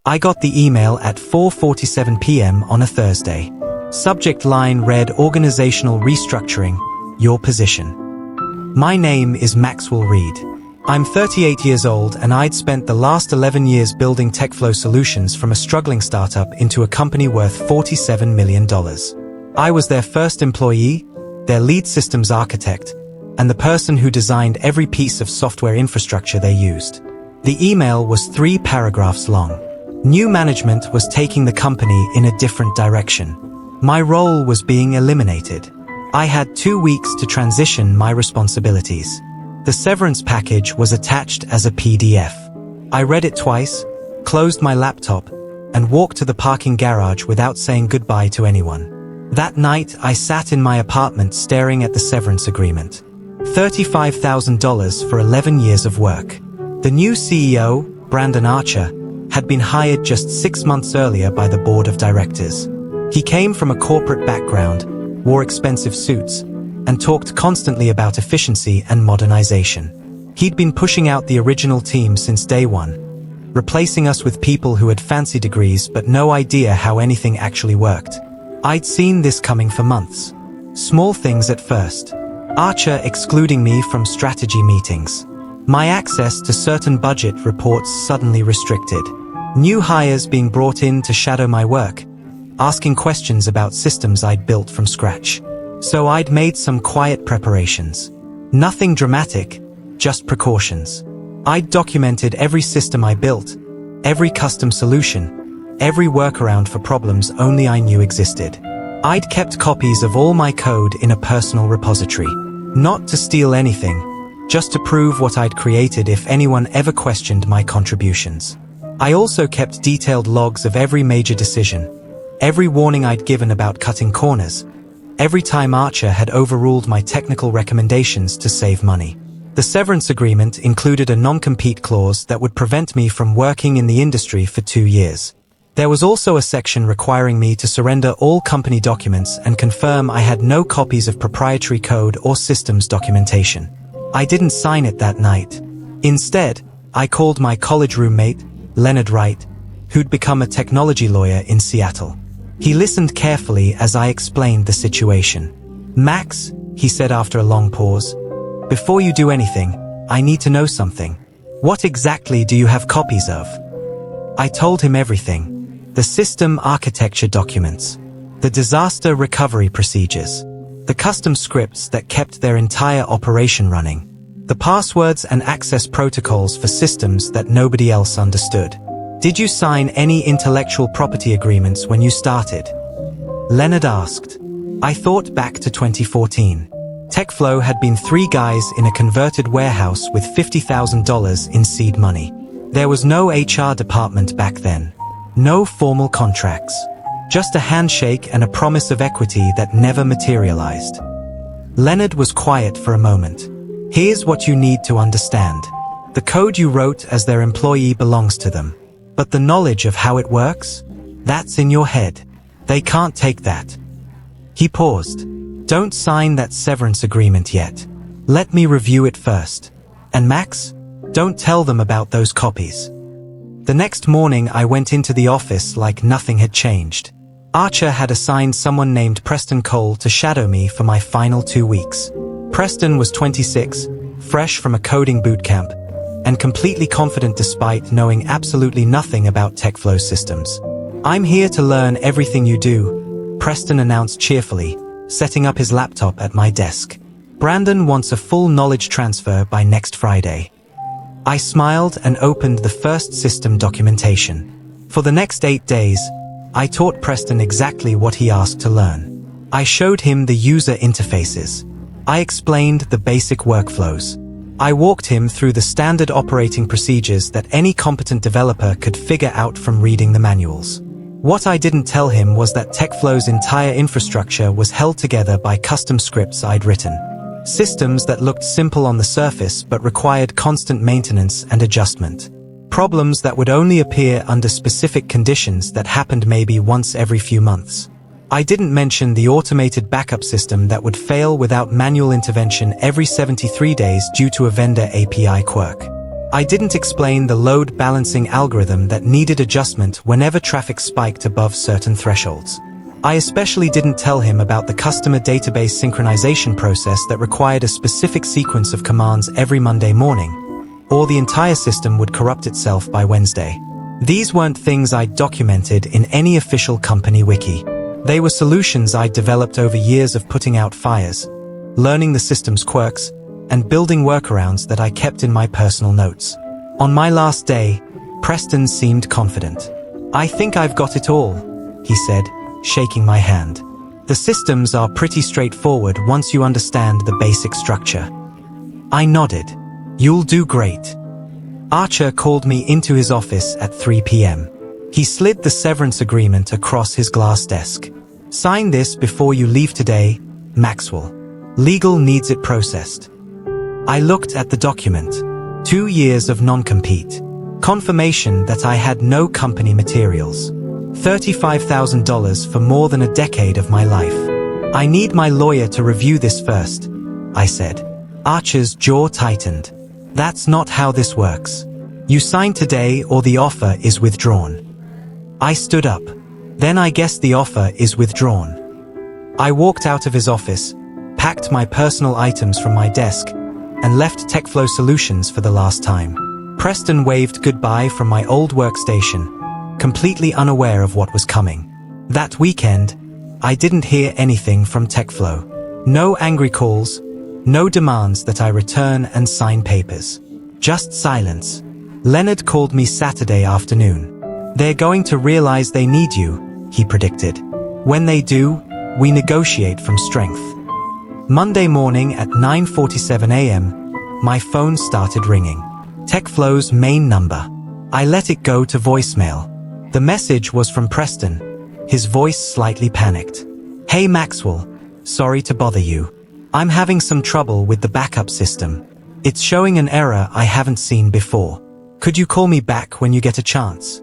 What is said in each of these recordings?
I got the email at 4:47 p.m. on a Thursday. Subject line read Organizational Restructuring, Your Position. My name is Maxwell Reed. I'm 38 years old and I'd spent the last 11 years building TechFlow solutions from a struggling startup into a company worth $47 million. I was their first employee, their lead systems architect, and the person who designed every piece of software infrastructure they used. The email was 3 paragraphs long. New management was taking the company in a different direction. My role was being eliminated. I had 2 weeks to transition my responsibilities. The severance package was attached as a PDF. I read it twice, closed my laptop, and walked to the parking garage without saying goodbye to anyone. That night, I sat in my apartment staring at the severance agreement. $35,000 for 11 years of work. The new CEO, Brandon Archer, had been hired just 6 months earlier by the board of directors. He came from a corporate background, wore expensive suits, and talked constantly about efficiency and modernization. He'd been pushing out the original team since day one, replacing us with people who had fancy degrees but no idea how anything actually worked. I'd seen this coming for months. Small things at first. Archer excluding me from strategy meetings. My access to certain budget reports suddenly restricted. New hires being brought in to shadow my work, asking questions about systems I'd built from scratch. So I'd made some quiet preparations. Nothing dramatic, just precautions. I'd documented every system I built, every custom solution, every workaround for problems only I knew existed. I'd kept copies of all my code in a personal repository. Not to steal anything, just to prove what I'd created if anyone ever questioned my contributions. I also kept detailed logs of every major decision, every warning I'd given about cutting corners, every time Archer had overruled my technical recommendations to save money. The severance agreement included a non-compete clause that would prevent me from working in the industry for 2 years. There was also a section requiring me to surrender all company documents and confirm I had no copies of proprietary code or systems documentation. I didn't sign it that night. Instead, I called my college roommate, Leonard Wright, who'd become a technology lawyer in Seattle. He listened carefully as I explained the situation. "Max," he said after a long pause, "before you do anything, I need to know something. What exactly do you have copies of?" I told him everything. The system architecture documents, the disaster recovery procedures, the custom scripts that kept their entire operation running, the passwords and access protocols for systems that nobody else understood. "Did you sign any intellectual property agreements when you started?" Leonard asked. I thought back to 2014. TechFlow had been 3 guys in a converted warehouse with $50,000 in seed money. There was no HR department back then. No formal contracts. Just a handshake and a promise of equity that never materialized. Leonard was quiet for a moment. "Here's what you need to understand. The code you wrote as their employee belongs to them. But the knowledge of how it works? That's in your head. They can't take that." He paused. "Don't sign that severance agreement yet. Let me review it first. And Max, don't tell them about those copies." The next morning I went into the office like nothing had changed. Archer had assigned someone named Preston Cole to shadow me for my final 2 weeks. Preston was 26, fresh from a coding bootcamp, and completely confident despite knowing absolutely nothing about TechFlow systems. "I'm here to learn everything you do," Preston announced cheerfully, setting up his laptop at my desk. "Brandon wants a full knowledge transfer by next Friday." I smiled and opened the first system documentation. For the next 8 days, I taught Preston exactly what he asked to learn. I showed him the user interfaces. I explained the basic workflows. I walked him through the standard operating procedures that any competent developer could figure out from reading the manuals. What I didn't tell him was that TechFlow's entire infrastructure was held together by custom scripts I'd written. Systems that looked simple on the surface but required constant maintenance and adjustment. Problems that would only appear under specific conditions that happened maybe once every few months. I didn't mention the automated backup system that would fail without manual intervention every 73 days due to a vendor API quirk. I didn't explain the load balancing algorithm that needed adjustment whenever traffic spiked above certain thresholds. I especially didn't tell him about the customer database synchronization process that required a specific sequence of commands every Monday morning, or the entire system would corrupt itself by Wednesday. These weren't things I'd documented in any official company wiki. They were solutions I'd developed over years of putting out fires, learning the system's quirks, and building workarounds that I kept in my personal notes. On my last day, Preston seemed confident. "I think I've got it all," he said, shaking my hand. "The systems are pretty straightforward once you understand the basic structure." I nodded. "You'll do great." Archer called me into his office at 3 p.m. He slid the severance agreement across his glass desk. "Sign this before you leave today, Maxwell. Legal needs it processed." I looked at the document. 2 years of non-compete. Confirmation that I had no company materials. $35,000 for more than a decade of my life. "I need my lawyer to review this first," I said. Archer's jaw tightened. "That's not how this works. You sign today or the offer is withdrawn." I stood up. "Then I guess the offer is withdrawn." I walked out of his office, packed my personal items from my desk, and left TechFlow Solutions for the last time. Preston waved goodbye from my old workstation, completely unaware of what was coming. That weekend, I didn't hear anything from TechFlow. No angry calls, no demands that I return and sign papers. Just silence. Leonard called me Saturday afternoon. "They're going to realize they need you," he predicted. "When they do, we negotiate from strength." Monday morning at 9:47 a.m., my phone started ringing. TechFlow's main number. I let it go to voicemail. The message was from Preston, his voice slightly panicked. "Hey Maxwell, sorry to bother you. I'm having some trouble with the backup system. It's showing an error I haven't seen before. Could you call me back when you get a chance?"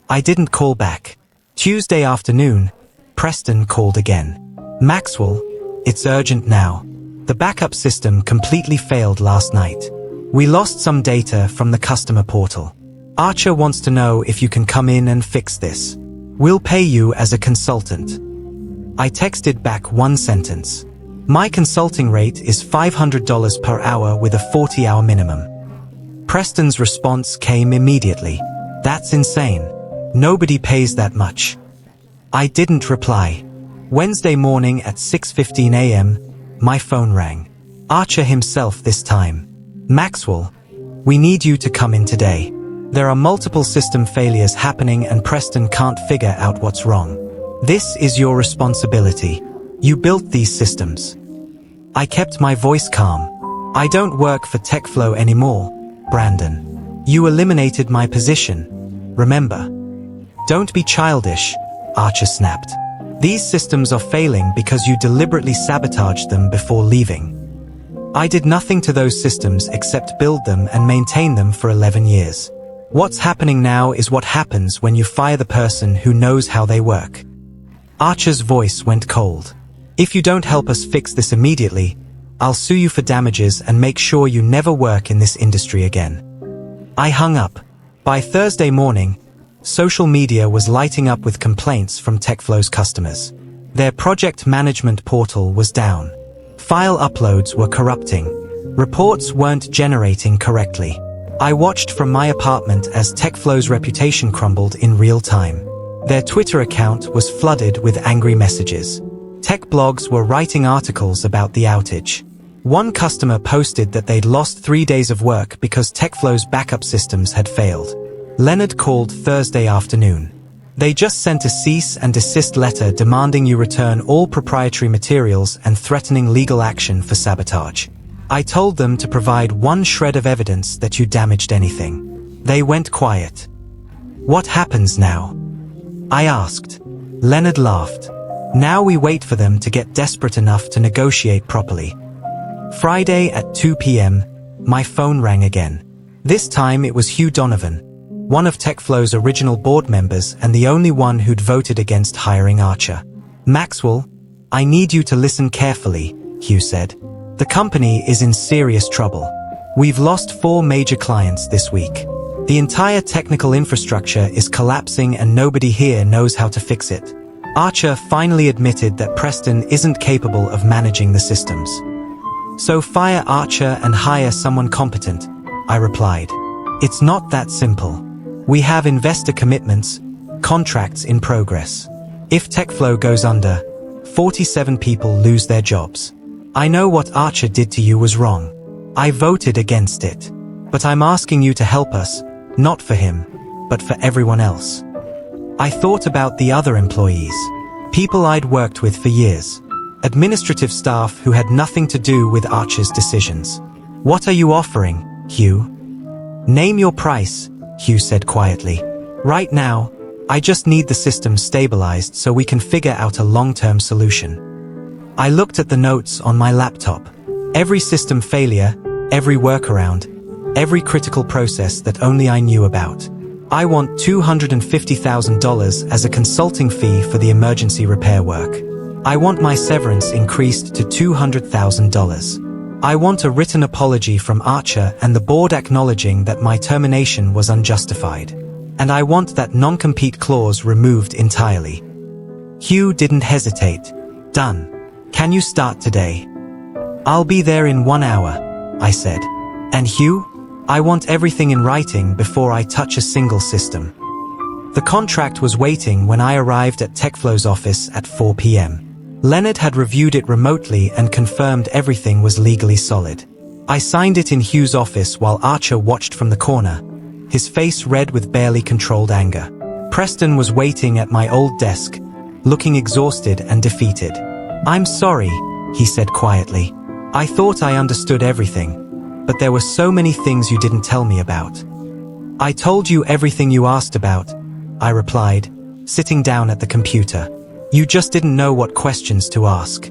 I didn't call back. Tuesday afternoon, Preston called again. "Maxwell, it's urgent now. The backup system completely failed last night. We lost some data from the customer portal. Archer wants to know if you can come in and fix this. We'll pay you as a consultant." I texted back one sentence. "My consulting rate is $500 per hour with a 40-hour minimum." Preston's response came immediately. "That's insane. Nobody pays that much." I didn't reply. Wednesday morning at 6:15 a.m., my phone rang. Archer himself this time. "Maxwell, we need you to come in today. There are multiple system failures happening and Preston can't figure out what's wrong. This is your responsibility. You built these systems." I kept my voice calm. "I don't work for TechFlow anymore, Brandon. You eliminated my position. Remember?" "Don't be childish," Archer snapped. "These systems are failing because you deliberately sabotaged them before leaving." I did nothing to those systems except build them and maintain them for 11 years. What's happening now is what happens when you fire the person who knows how they work. Archer's voice went cold. "If you don't help us fix this immediately, I'll sue you for damages and make sure you never work in this industry again." I hung up. By Thursday morning, social media was lighting up with complaints from TechFlow's customers. Their project management portal was down. File uploads were corrupting. Reports weren't generating correctly. I watched from my apartment as TechFlow's reputation crumbled in real time. Their Twitter account was flooded with angry messages. Tech blogs were writing articles about the outage. One customer posted that they'd lost 3 days of work because TechFlow's backup systems had failed. Leonard called Thursday afternoon. "They just sent a cease and desist letter demanding you return all proprietary materials and threatening legal action for sabotage. I told them to provide one shred of evidence that you damaged anything. They went quiet." "What happens now?" I asked. Leonard laughed. "Now we wait for them to get desperate enough to negotiate properly." Friday at 2 p.m., my phone rang again. This time it was Hugh Donovan, one of TechFlow's original board members and the only one who'd voted against hiring Archer. "Maxwell, I need you to listen carefully," Hugh said. "The company is in serious trouble. We've lost 4 major clients this week. The entire technical infrastructure is collapsing and nobody here knows how to fix it. Archer finally admitted that Preston isn't capable of managing the systems. So fire Archer and hire someone competent, I replied. It's not that simple. We have investor commitments, contracts in progress. If TechFlow goes under, 47 people lose their jobs. I know what Archer did to you was wrong. I voted against it. But I'm asking you to help us, not for him, but for everyone else. I thought about the other employees, people I'd worked with for years, administrative staff who had nothing to do with Archer's decisions. What are you offering, Hugh? Name your price, Hugh said quietly. Right now, I just need the system stabilized so we can figure out a long-term solution. I looked at the notes on my laptop. Every system failure, every workaround, every critical process that only I knew about. I want $250,000 as a consulting fee for the emergency repair work. I want my severance increased to $200,000. I want a written apology from Archer and the board acknowledging that my termination was unjustified. And I want that non-compete clause removed entirely. Hugh didn't hesitate. Done. Can you start today? I'll be there in 1 hour, I said. And Hugh? I want everything in writing before I touch a single system. The contract was waiting when I arrived at TechFlow's office at 4 p.m. Leonard had reviewed it remotely and confirmed everything was legally solid. I signed it in Hugh's office while Archer watched from the corner, his face red with barely controlled anger. Preston was waiting at my old desk, looking exhausted and defeated. I'm sorry, he said quietly. I thought I understood everything. But there were so many things you didn't tell me about. I told you everything you asked about, I replied, sitting down at the computer. You just didn't know what questions to ask.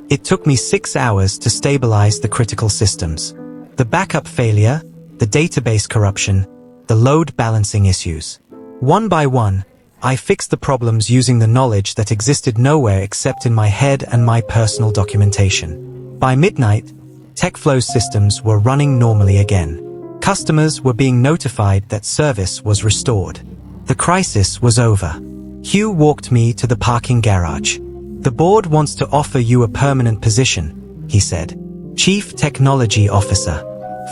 It took me 6 hours to stabilize the critical systems. The backup failure, the database corruption, the load balancing issues. One by one, I fixed the problems using the knowledge that existed nowhere except in my head and my personal documentation. By midnight, TechFlow systems were running normally again. Customers were being notified that service was restored. The crisis was over. Hugh walked me to the parking garage. The board wants to offer you a permanent position, he said. Chief Technology Officer.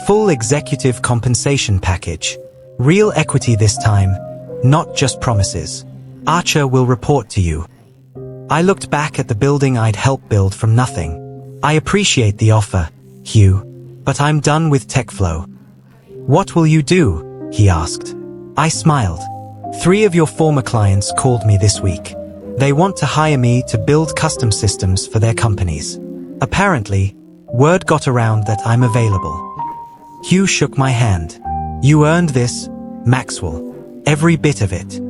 Full executive compensation package. Real equity this time, not just promises. Archer will report to you. I looked back at the building I'd helped build from nothing. I appreciate the offer, Hugh, but I'm done with TechFlow. What will you do? He asked. I smiled. 3 of your former clients called me this week. They want to hire me to build custom systems for their companies. Apparently, word got around that I'm available. Hugh shook my hand. You earned this, Maxwell. Every bit of it.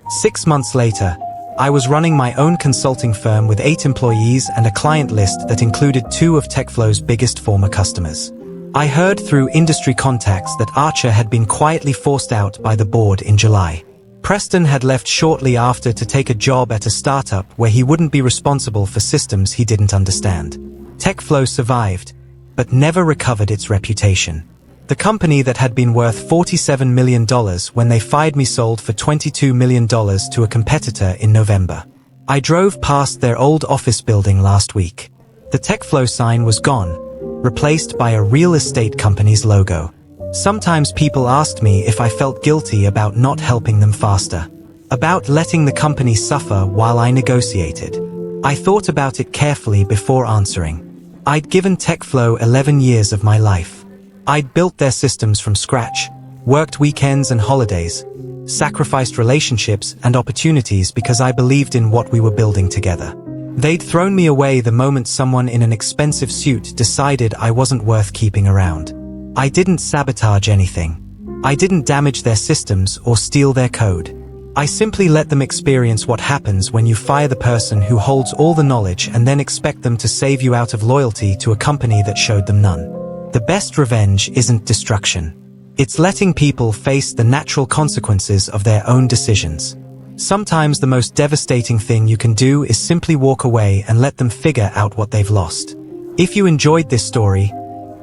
6 months later, I was running my own consulting firm with 8 employees and a client list that included 2 of TechFlow's biggest former customers. I heard through industry contacts that Archer had been quietly forced out by the board in July. Preston had left shortly after to take a job at a startup where he wouldn't be responsible for systems he didn't understand. TechFlow survived, but never recovered its reputation. The company that had been worth $47 million when they fired me sold for $22 million to a competitor in November. I drove past their old office building last week. The TechFlow sign was gone, replaced by a real estate company's logo. Sometimes people asked me if I felt guilty about not helping them faster, about letting the company suffer while I negotiated. I thought about it carefully before answering. I'd given TechFlow 11 years of my life. I'd built their systems from scratch, worked weekends and holidays, sacrificed relationships and opportunities because I believed in what we were building together. They'd thrown me away the moment someone in an expensive suit decided I wasn't worth keeping around. I didn't sabotage anything. I didn't damage their systems or steal their code. I simply let them experience what happens when you fire the person who holds all the knowledge and then expect them to save you out of loyalty to a company that showed them none. The best revenge isn't destruction. It's letting people face the natural consequences of their own decisions. Sometimes the most devastating thing you can do is simply walk away and let them figure out what they've lost. If you enjoyed this story,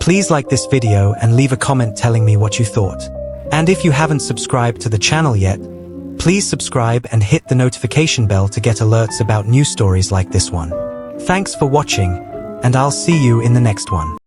Please like this video and leave a comment telling me what you thought. And if you haven't subscribed to the channel yet, please subscribe and hit the notification bell to get alerts about new stories like this one. Thanks for watching, and I'll see you in the next one.